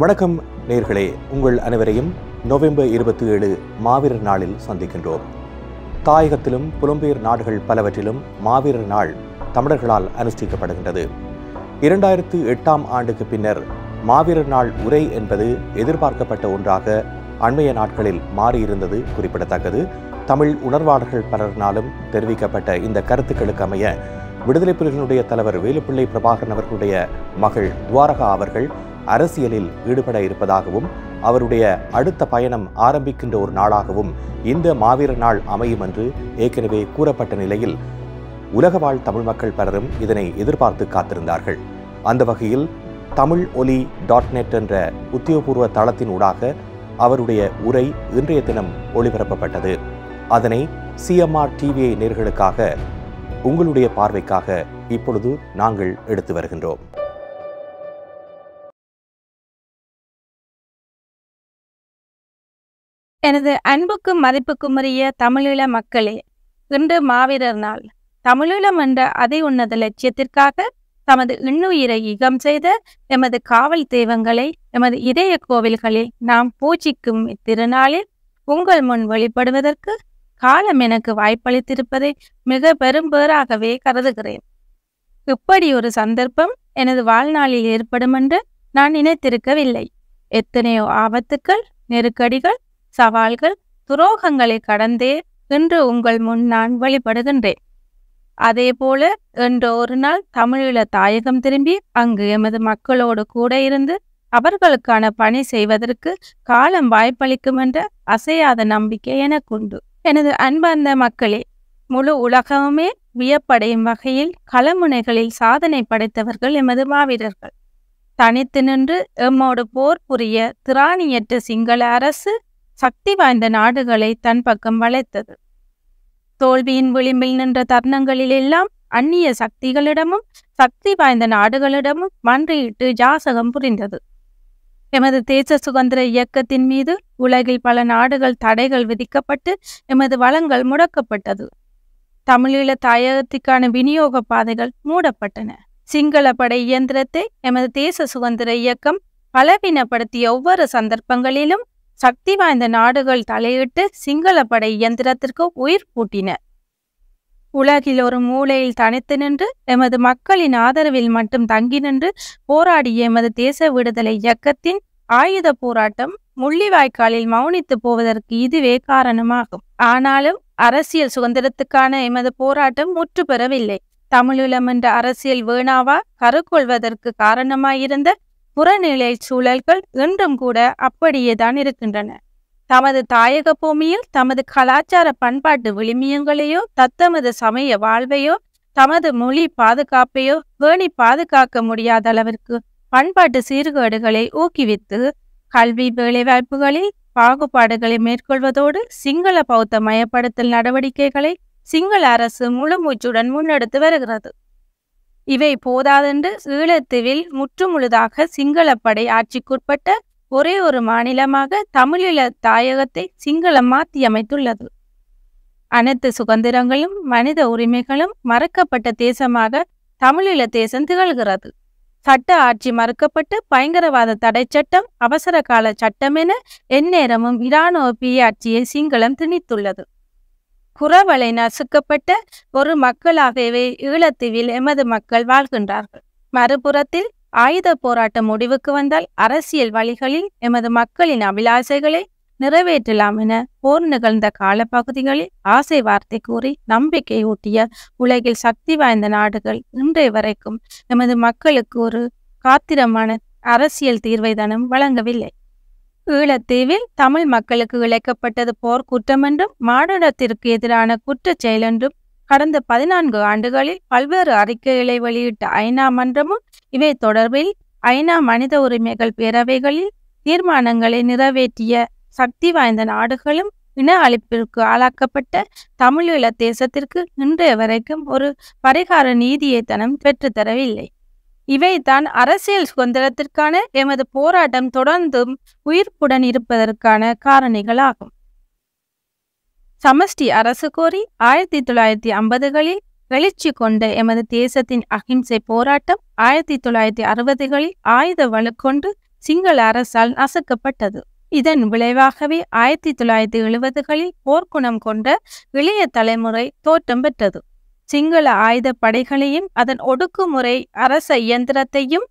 வணக்கம் நேயர்களே, உங்கள் அனைவரையும் நவம்பர் 27 மாவீரர் நாளில் சந்திக்கின்றோம். தாயகத்திலும் புலம்பெயர் நாடுகள் பலவற்றிலும் மாவீரர் நாள் தமிழர்களால் அனுஷ்டிக்கப்படுகின்றது. 2008ஆம் ஆண்டுக்கு பின்னர் மாவீரர் நாள் உரை என்பது எதிர்பார்க்கப்பட்ட ஒன்றாக அண்மைய நாட்களில் மாறியிருந்தது குறிப்பிடத்தக்கது. தமிழ் உணர்வாளர்கள் பலரினாலும் தெரிவிக்கப்பட்ட இந்த கருத்துக்களுக்கு அமைய விடுதலை புலிகளுடைய தலைவர் வேலுப்பிள்ளை பிரபாகரன் அவர்களுடைய மகள் துவாரகா அவர்கள் அரசியலில் ஈடுபட இருப்பதாகவும் அவருடைய அடுத்த பயணம் ஆரம்பிக்கின்ற ஒரு நாளாகவும் இந்த மாவீரர் நாள் அமையும் என்று ஏற்கனவே கூறப்பட்ட நிலையில் உலகவாழ் தமிழ் மக்கள் பலரும் இதனை எதிர்பார்த்து காத்திருந்தார்கள். அந்த வகையில் tamiloli.net என்ற உத்தியோகபூர்வ தளத்தின் ஊடாக அவருடைய உரை இன்றைய தினம் ஒளிபரப்பப்பட்டது. அதனை சிஎம்ஆர் டிவிஐ நேயர்களுக்காக உங்களுடைய பார்வைக்காக இப்பொழுது நாங்கள் எடுத்து வருகின்றோம். எனது அன்புக்கும் மதிப்புக்கும் உரிய தமிழீழ மக்களே, இன்று மாவீரர் நாள். தமிழீழம் என்ற அதி உன்னத லட்சியத்திற்காக தமது இன்னுயிரை ஈகம் செய்த எமது காவல் தெய்வங்களை எமது இதய கோவில்களில் நாம் பூஜிக்கும் இத்திருநாளில் உங்கள் முன் வெளிப்படுவதற்கு காலம் எனக்கு வாய்ப்பளித்திருப்பதை மிக பெரும்பேறாகவே கருதுகிறேன். இப்படி ஒரு சந்தர்ப்பம் எனது வாழ்நாளில் ஏற்படும் என்று நான் நினைத்திருக்கவில்லை. எத்தனையோ ஆபத்துக்கள், நெருக்கடிகள், சவால்கள், துரோகங்களை கடந்தே இன்று உங்கள் முன் நான் வழிபடுகின்றேன். அதேபோல இன்று ஒரு நாள் தமிழீழ தாயகம் திரும்பி அங்கு எமது மக்களோடு கூட இருந்து அவர்களுக்கான பணி செய்வதற்கு காலம் வாய்ப்பளிக்கும் என்ற அசையாத நம்பிக்கை எனக்குண்டு. எனது அன்பார்ந்த மக்களே, முழு உலகமுமே வியப்படையும் வகையில் களமுனைகளில் சாதனை படைத்தவர்கள் எமது மாவீரர்கள். தனித்து நின்று எம்மோடு போர் புரிய திராணியற்ற சிங்கள அரசு சக்தி வாய்ந்த நாடுகளை தன் பக்கம் வளைத்தது. தோல்வியின் விளிம்பில் நின்ற தருணங்களிலெல்லாம் அந்நிய சக்திகளிடமும் சக்தி வாய்ந்த நாடுகளிடமும் மன்றியிட்டு ஜாசகம் புரிந்தது. எமது தேச சுதந்திர இயக்கத்தின் மீது உலகில் பல நாடுகள் தடைகள் விதிக்கப்பட்டு எமது வளங்கள் முடக்கப்பட்டது. தமிழீழ தாயகத்திற்கான விநியோக பாதைகள் மூடப்பட்டன. சிங்கள படை இயந்திரத்தை எமது தேச சுதந்திர இயக்கம் பலவீனப்படுத்திய ஒவ்வொரு சந்தர்ப்பங்களிலும் சக்தி வாய்ந்த நாடுகள் தலையிட்டு சிங்கள படை இயந்திரத்திற்கு உயிர் பூட்டின. உலகில் ஒரு மூலையில் தனித்து நின்று எமது மக்களின் ஆதரவில் மட்டும் தங்கி நின்று போராடிய எமது தேச விடுதலை இயக்கத்தின் ஆயுத போராட்டம் முள்ளிவாய்க்காலில் மௌனித்து போவதற்கு இதுவே காரணமாகும். ஆனாலும் அரசியல் சுதந்திரத்துக்கான எமது போராட்டம் முற்று பெறவில்லை. தமிழீழம் என்ற அரசியல் வேணாவா கருக்கொள்வதற்கு காரணமாயிருந்த புறநிலை சூழல்கள் இன்றும் கூட அப்படியேதான் இருக்கின்றன. தமது தாயக பூமியில் தமது கலாச்சார பண்பாட்டு விளிமியங்களையோ தத்தமது சமய வாழ்வையோ தமது மொழி பாதுகாப்பையோ பேணி பாதுகாக்க முடியாத அளவிற்கு பண்பாட்டு சீர்கேடுகளை ஊக்குவித்து கல்வி வேலைவாய்ப்புகளில் பாகுபாடுகளை மேற்கொள்வதோடு சிங்கள பௌத்த மயப்படுத்தல் நடவடிக்கைகளை சிங்கள அரசு முழுமூச்சுடன் முன்னெடுத்து வருகிறது. இவை போதாதென்று ஈழத்தீவில் முற்றுமுழுதாக சிங்களப்படை ஆட்சிக்குட்பட்ட ஒரே ஒரு மாநிலமாக தமிழீழ தாயகத்தை சிங்களம் மாற்றியமைத்துள்ளது. அனைத்து சுதந்திரங்களும் மனித உரிமைகளும் மறுக்கப்பட்ட தேசமாக தமிழீழ தேசம் திகழ்கிறது. சட்ட ஆட்சி மறுக்கப்பட்டு பயங்கரவாத தடை சட்டம், அவசர கால சட்டம் என எந்நேரமும் இராணுவ பியாட்சியை சிங்களம் திணித்துள்ளது. குறவலை நசுக்கப்பட்ட ஒரு மக்களாகவே ஈழத்தீவில் எமது மக்கள் வாழ்கின்றார்கள். மறுபுறத்தில் ஆயுத போராட்டம் முடிவுக்கு வந்தால் அரசியல் வழிகளில் எமது மக்களின் அபிலாசைகளை நிறைவேற்றலாம் என போர் நிகழ்ந்த காலப்பகுதிகளில் ஆசை வார்த்தை கூறி நம்பிக்கை ஊட்டிய உலகில் சக்தி வாய்ந்த நாடுகள் இன்றைய வரைக்கும் எமது மக்களுக்கு ஒரு காத்திரமான அரசியல் தீர்வை தானும் வழங்கவில்லை. ஈழத்தீவில் தமிழ் மக்களுக்கு இழைக்கப்பட்டது போர் குற்றம் என்றும் மானுடத்திற்கு எதிரான குற்றச் செயல் என்றும் கடந்த 14 ஆண்டுகளில் பல்வேறு அறிக்கைகளை வெளியிட்ட ஐநா மன்றமும் இவை தொடர்பில் ஐநா மனித உரிமைகள் பேரவைகளில் தீர்மானங்களை நிறைவேற்றிய சக்தி வாய்ந்த நாடுகளும் இன அழிப்பிற்கு ஆளாக்கப்பட்ட தமிழீழ தேசத்திற்கு இன்றைய வரைக்கும் ஒரு பரிகார நீதியை தனம் பெற்றுத்தரவில்லை. இவைதான் அரசியல் சுதந்திரத்திற்கான எமது போராட்டம் தொடர்ந்தும் உயிர்ப்புடன் இருப்பதற்கான காரணிகளாகும். சமஷ்டி அரசு கோரி 1950களில் எழுச்சி கொண்ட எமது தேசத்தின் அகிம்சை போராட்டம் 1960களில் ஆயுத வலுக்கொண்டு சிங்கள அரசால் நசுக்கப்பட்டது. இதன் விளைவாகவே 1970களில் போர்க்குணம் கொண்ட இளைய தலைமுறை தோற்றம் பெற்றது. சிங்கள ஆயுத படைகளையும் அதன் ஒடுக்குமுறை அரச இயந்திரத்தையும்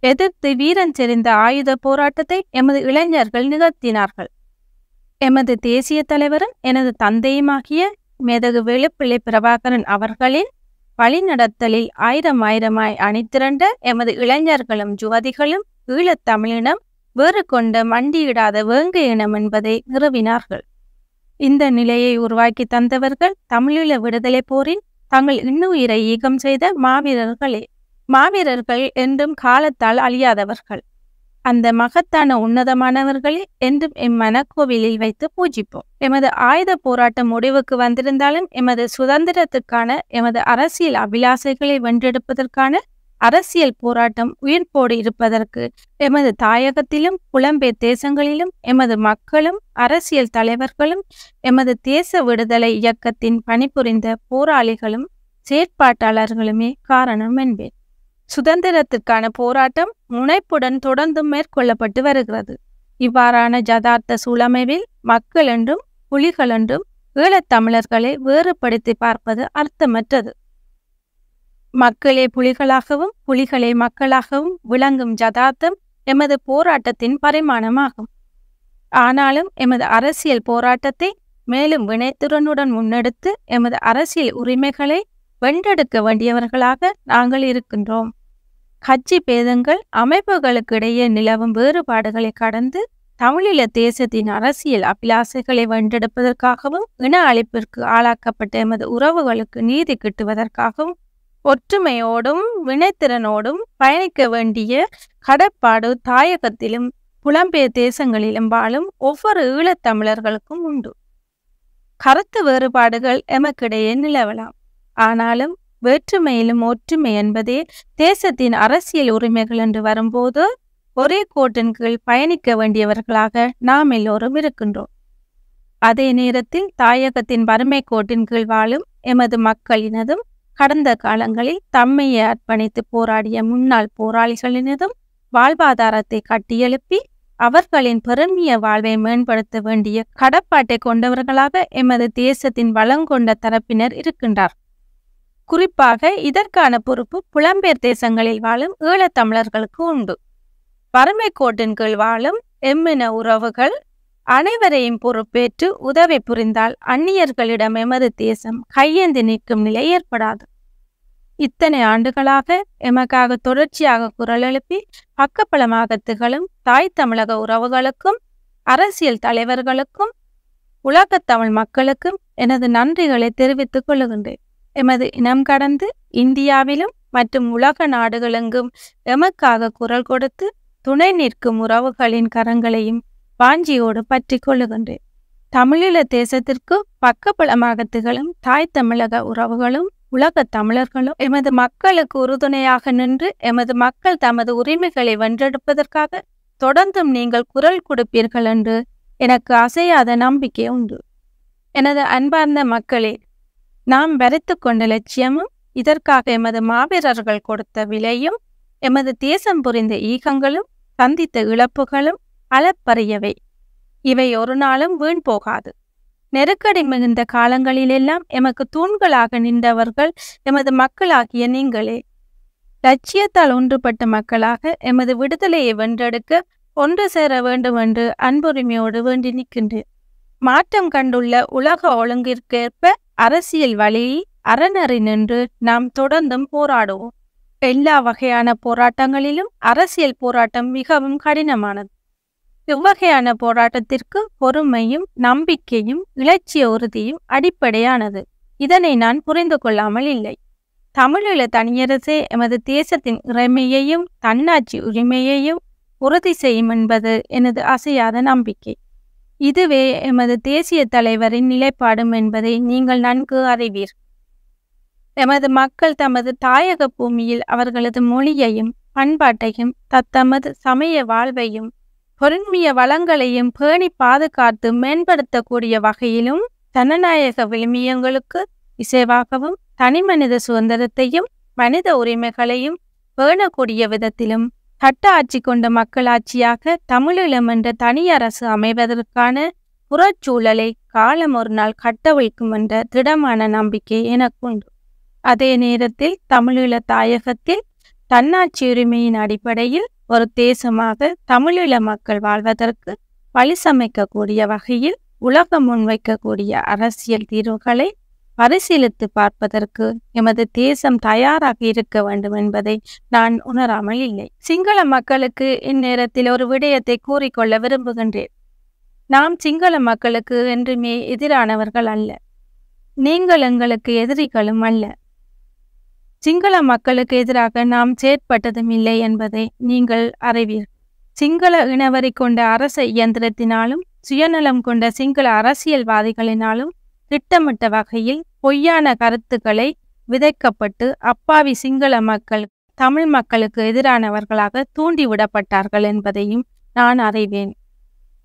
எதிர்த்து வீரன் செறிந்த ஆயுத போராட்டத்தை எமது இளைஞர்கள் நிகழ்த்தினார்கள். எமது தேசிய தலைவரும் எனது தந்தையுமாகிய மேதகு வேலுப்பிள்ளை பிரபாகரன் அவர்களின் வழிநடத்தலில் ஆயிரமாய் அணிதிரண்ட எமது இளைஞர்களும் யுவதிகளும் ஈழத்தமிழினம் வேறு கொண்ட மண்டியிடாத வேங்கை இனம் என்பதை நிறுவினார்கள். இந்த நிலையை உருவாக்கி தந்தவர்கள் தமிழீழ விடுதலை போரின் தங்கள் இன்னுயிரை ஈகம் செய்த மாவீரர்களே. மாவீரர்கள் என்றும் காலத்தால் அழியாதவர்கள். அந்த மகத்தான உன்னதமானவர்களை என்றும் எம் மனக்கோவிலில் வைத்து பூஜிப்போம். எமது ஆயுத போராட்டம் முடிவுக்கு வந்திருந்தாலும் எமது சுதந்திரத்துக்கான எமது அரசியல் அபிலாசைகளை வென்றெடுப்பதற்கான அரசியல் போராட்டம் உயிர்ப்போடு இருப்பதற்கு எமது தாயகத்திலும் புலம்பெயர் தேசங்களிலும் எமது மக்களும் அரசியல் தலைவர்களும் எமது தேச விடுதலை இயக்கத்தின் பணிபுரிந்த போராளிகளும் செயற்பாட்டாளர்களுமே காரணம் என்பேன். சுதந்திரத்திற்கான போராட்டம் முனைப்புடன் தொடர்ந்து மேற்கொள்ளப்பட்டு வருகிறது. இவ்வாறான ஜதார்த்த சூழமைவில் மக்கள் என்றும் புலிகள் என்றும் ஈழத்தமிழர்களை வேறுபடுத்தி பார்ப்பது அர்த்தமற்றது. மக்களே புலிகளாகவும் புலிகளே மக்களாகவும் விளங்கும் ஜதார்த்தம் எமது போராட்டத்தின் பரிமாணமாகும். ஆனாலும் எமது அரசியல் போராட்டத்தை மேலும் வினைத்திறனுடன் முன்னெடுத்து எமது அரசியல் உரிமைகளை வென்றெடுக்க வேண்டியவர்களாக நாங்கள் இருக்கின்றோம். கட்சி பேதங்கள் அமைப்புகளுக்கு இடையே நிலவும் வேறுபாடுகளை கடந்து தமிழீழ தேசத்தின் அரசியல் அபிலாசைகளை வென்றெடுப்பதற்காகவும் இன அழிப்பிற்கு ஆளாக்கப்பட்ட எமது உறவுகளுக்கு நீதி கிட்டுவதற்காகவும் ஒற்றுமையோடும் வினைத்திறனோடும் பயணிக்க வேண்டிய கடப்பாடு தாயகத்திலும் புலம்பெயர் தேசங்களிலும் வாழும் ஒவ்வொரு ஈழத்தமிழர்களுக்கும் உண்டு. கருத்து வேறுபாடுகள் எமக்கிடையே நிலவலாம். ஆனாலும் வேற்றுமையிலும் ஒற்றுமை என்பதே தேசத்தின் அரசியல் உரிமைகள் என்று வரும்போது ஒரே கோட்டின் கீழ் பயணிக்க வேண்டியவர்களாக நாம் எல்லோரும் இருக்கின்றோம். அதே நேரத்தில் தாயகத்தின் வறுமை கோட்டின் கீழ் வாழும் எமது மக்களினதும் கடந்த காலங்களில் தம்மையை அர்ப்பணித்து போராடிய முன்னாள் போராளிகளினதும் வாழ்வாதாரத்தை கட்டியெழுப்பி அவர்களின் பெருமிய வாழ்வை மேம்படுத்த வேண்டிய கடப்பாட்டை கொண்டவர்களாக எமது தேசத்தின் வளங்கொண்ட தரப்பினர் இருக்கின்றார். குறிப்பாக இதற்கான பொறுப்பு புலம்பெயர் தேசங்களில் வாழும் ஈழத்தமிழர்களுக்கு உண்டு. வறுமை கோட்டின் கீழ் வாழும் எம்மின உறவுகள் அனைவரையும் பொறுப்பேற்று உதவி புரிந்தால் அந்நியர்களிடம் எமது தேசம் கையேந்தி நிற்கும் நிலை ஏற்படாது. இத்தனை ஆண்டுகளாக எமக்காக தொடர்ச்சியாக குரல் எழுப்பி பக்கபலமாக திகழும் தாய் தமிழக உறவுகளுக்கும் அரசியல் தலைவர்களுக்கும் உலகத் தமிழ் மக்களுக்கும் எனது நன்றிகளை தெரிவித்துக் கொள்ளுகின்றேன். எமது இனம் கடந்து இந்தியாவிலும் மற்றும் உலக நாடுகளெங்கும் எமக்காக குரல் கொடுத்து துணை நிற்கும் உறவுகளின் கரங்களையும் வாஞ்சியோடு பற்றி கொள்ளுகின்றேன். தமிழீழ தேசத்திற்கு பக்கபலமாக திகழும் தாய் தமிழக உறவுகளும் உலகத் தமிழர்களும் எமது மக்களுக்கு உறுதுணையாக நின்று எமது மக்கள் தமது உரிமைகளை வென்றெடுப்பதற்காக தொடர்ந்தும் நீங்கள் குரல் கொடுப்பீர்கள் என்று எனக்கு அசையாத நம்பிக்கை உண்டு. எனது அன்பார்ந்த மக்களே, நாம் வரைத்து கொண்ட லட்சியமும் இதற்காக எமது மாவீரர்கள் கொடுத்த விலையும் எமது தேசம் புரிந்த ஈகங்களும் சந்தித்த இழப்புகளும் அளப்பரியவை. இவை ஒரு நாளும் வீண் போகாது. நெருக்கடி மிகுந்த காலங்களிலெல்லாம் எமக்கு தூண்களாக நின்றவர்கள் எமது மக்களாகிய நீங்களே. லட்சியத்தால் ஒன்றுபட்ட மக்களாக எமது விடுதலையை வென்றெடுக்க ஒன்று சேர வேண்டும் என்று அன்புரிமையோடு வேண்டி நிற்கின்றேன். மாற்றம் கண்டுள்ள உலக ஒழுங்கிற்கேற்ப அரசியல் வழியில் அறநெறி நின்று நாம் தொடர்ந்தும் போராடுவோம். எல்லா வகையான போராட்டங்களிலும் அரசியல் போராட்டம் மிகவும் கடினமானது. இவ்வகையான போராட்டத்திற்கு பொறுமையும் நம்பிக்கையும் இலட்சிய உறுதியும் அடிப்படையானது. இதனை நான் புரிந்து கொள்ளாமல் இல்லை. தமிழீழ தனியரசே எமது தேசத்தின் இறைமையையும் தன்னாட்சி உரிமையையும் உறுதி செய்யும் என்பது எனது அசையாத நம்பிக்கை. இதுவே எமது தேசிய தலைவரின் நிலைப்பாடும் என்பதை நீங்கள் நன்கு அறிவீர். எமது மக்கள் தமது தாயக பூமியில் அவர்களது மொழியையும் பண்பாட்டையும் தத்தமது சமய வாழ்வையும் பொருண்மிய வளங்களையும் பேணி பாதுகாத்து மேம்படுத்தக்கூடிய வகையிலும் ஜனநாயக விழுமியங்களுக்கு இசைவாகவும் தனிமனித சுதந்திரத்தையும் மனித உரிமைகளையும் பேணக்கூடிய விதத்திலும் சட்ட ஆட்சி கொண்ட மக்களாட்சியாக தமிழீழம் என்ற தனி அரசு அமைவதற்கான புறச்சூழலை காலம் ஒரு நாள் கட்டவிழ்க்கும் என்ற திடமான நம்பிக்கை எனக்குண்டு. அதே நேரத்தில் தமிழீழ தாயகத்தில் தன்னாட்சி உரிமையின் அடிப்படையில் ஒரு தேசமாக தமிழீழ மக்கள் வாழ்வதற்கு வழிசமைக்கக்கூடிய வகையில் உலகம் முன்வைக்கக்கூடிய அரசியல் தீர்வுகளை பரிசீலித்து பார்ப்பதற்கு எமது தேசம் தயாராக இருக்க வேண்டும் என்பதை நான் உணராமல் இல்லை. சிங்கள மக்களுக்கு இந்நேரத்தில் ஒரு விடயத்தை கூறிக்கொள்ள விரும்புகின்றேன். நாம் சிங்கள மக்களுக்கு என்றுமே எதிரானவர்கள் அல்ல. நீங்கள் எங்களுக்கு எதிரிகளும் அல்ல. சிங்கள மக்களுக்கு எதிராக நாம் செயற்பட்டதும் இல்லை என்பதை நீங்கள் அறிவீர்கள். சிங்கள இனவரி கொண்ட அரச இயந்திரத்தினாலும் சுயநலம் கொண்ட சிங்கள அரசியல்வாதிகளினாலும் திட்டமிட்ட வகையில் பொய்யான கருத்துக்களை விதைக்கப்பட்டு அப்பாவி சிங்கள மக்கள் தமிழ் மக்களுக்கு எதிரானவர்களாக தூண்டிவிடப்பட்டார்கள் என்பதையும் நான் அறிவேன்.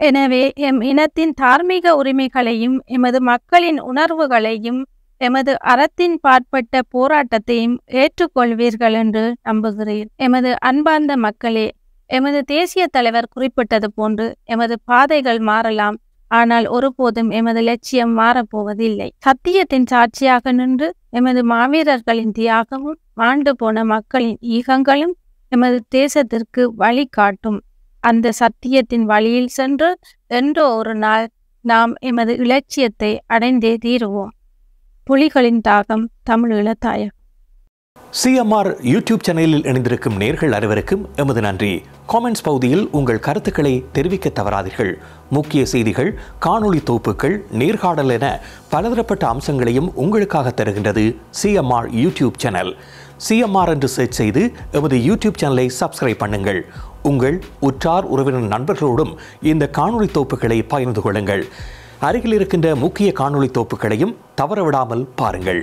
எனவே எம் இனத்தின் தார்மீக உரிமைகளையும் எமது மக்களின் உணர்வுகளையும் எமது அறத்தின் பாற்பட்ட போராட்டத்தையும் ஏற்றுக்கொள்வீர்கள் என்று நம்புகிறேன். எமது அன்பார்ந்த மக்களே, எமது தேசிய தலைவர் குறிப்பிட்டது போன்று எமது பாதைகள் மாறலாம், ஆனால் ஒருபோதும் எமது லட்சியம் மாறப்போவதில்லை. சத்தியத்தின் சாட்சியாக நின்று எமது மாவீரர்களின் தியாகமும் மாண்டு போன மக்களின் ஈகங்களும் எமது தேசத்திற்கு வழி காட்டும். அந்த சத்தியத்தின் வழியில் சென்று என்றோ ஒரு நாள் நாம் எமது இலட்சியத்தை அடைந்தே தீருவோம். புலிகளின் தாகம், தமிழீழ தாயகம். CMR யூடியூப் சேனலில் இணைந்திருக்கும் நேர்கள் அனைவருக்கும் எமது நன்றி. காமெண்ட்ஸ் பகுதியில் உங்கள் கருத்துக்களை தெரிவிக்க தவறாதீர்கள். முக்கிய செய்திகள், காணொளி தொகுப்புகள், நேர்காணல் என பலதரப்பட்ட அம்சங்களையும் உங்களுக்காக தருகின்றது CMR யூடியூப் சேனல். CMR என்று சர்ச் செய்து எமது யூடியூப் சேனலை சப்ஸ்கிரைப் பண்ணுங்கள். உங்கள் உற்றார் உறவினர் நண்பர்களோடும் இந்த காணொளி தொகுப்புகளை பகிர்ந்து கொள்ளுங்கள். அருகில் இருக்கின்ற முக்கிய காணொளி தொகுப்புகளையும் தவறவிடாமல் பாருங்கள்.